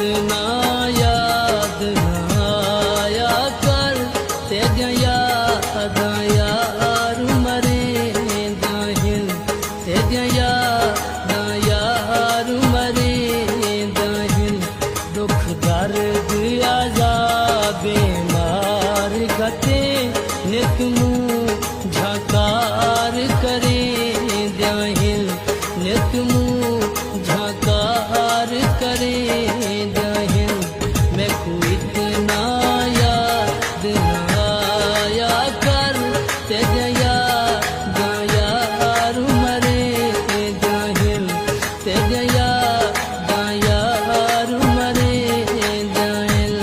इतना याद ना आया कर, तेरिया यादां यार मरे दाहिल, तेरिया यादां यार मरे दाहिल। दुख दर्द अज़ाबे मार घटे, नित मुँह झकार करे दाहिल, नित मुँह झकार करे दाहिल। मैं को इतना याद ना आया कर, तेरिया यादां यार मरे दाहिल, तेरिया यादां यार मरे दाहिल।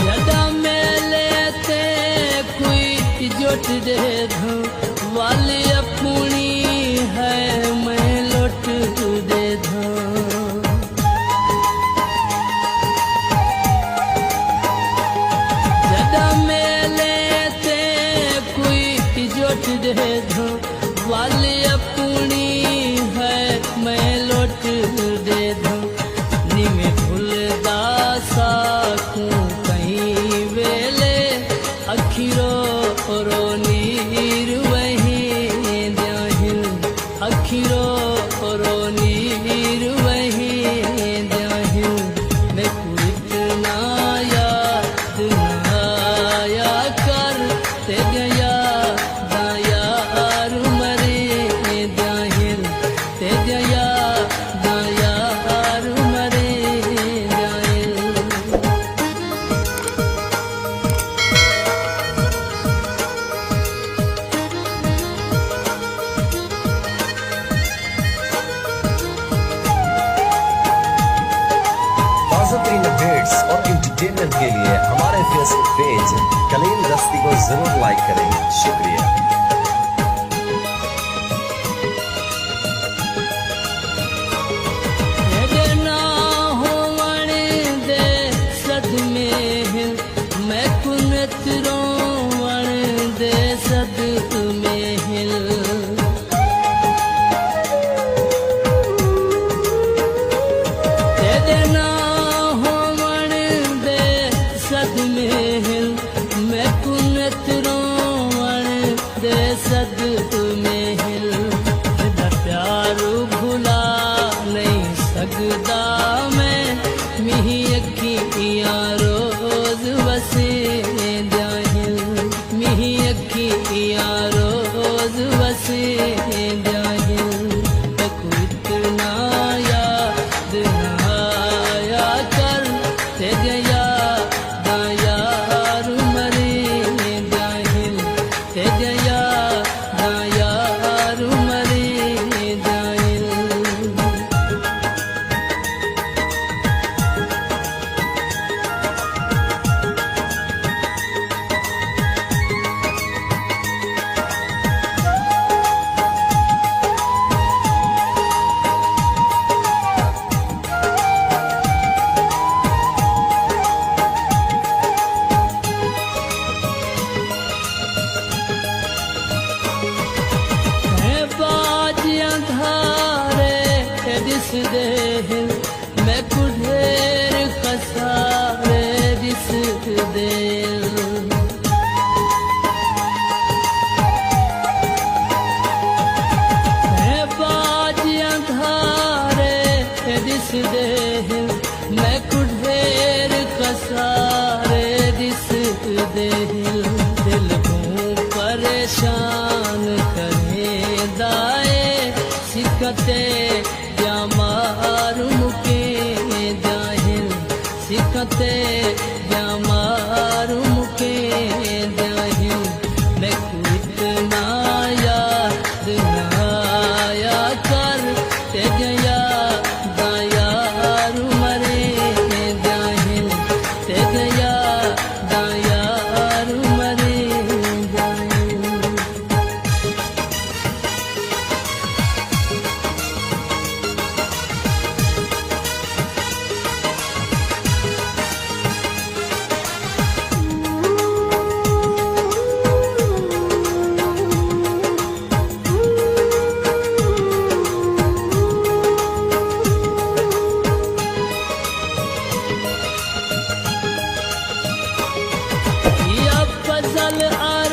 जदा मेले ते कोई जुट दे दूं, वाली अपनी है मैं लुट दे दूं। जदा मेले ते कोई जुट दे दूं, वाली अपनी है मैं लुट दे दूं। नी मैं भूलदा साकूं कहीं वेले, अखिरो रो नीर वही दाहिल, अखिरो रो नीर वही दाहिल। मैं को इतना याद ना आया कर, तेरिया यादां यार मरे दाहिल, तेरिया यादां यार मरे दाहिल। ताज़ा तरीन अपडेट्स और एंटरटेनमेंट के लिए हमारे फेसबुक पेज कलील दस्ती को जरूर लाइक करें। शुक्रिया। तेरे ना होवण दे सदमे हिल, मैं कुनत रोवण दे सदमे हिल। तेरे ना होवण दे सदमे हिल, मैं कुनत रोवण दे सदमे हिल। तेरा प्यार भुला नहीं सकदा मैं, मिही अखियां रोज वसे दाहिल, मिही अखियां रोज वसे दाहिल। मैं को इतना याद ना आया कर, तेरिया यादां यार मरे दाहिल, तेरिया यादां यार मरे दाहिल। मैं बाजियां धारे दिस दे हिल, मैं को ढेर खसारे दिस दे। मैं बाजियां धारे दिस दे हिल, मैं को ढेर खसारे दिस दे हिल। दिल को परेशान करे दाए, सिकते या मारूम के दाहिल, सिकते या मारूम के दाहिल। मैं को इतना याद ना आया कर, तेरिया यादां यार मरे दाहिल, तेरिया यादां यार हाल आए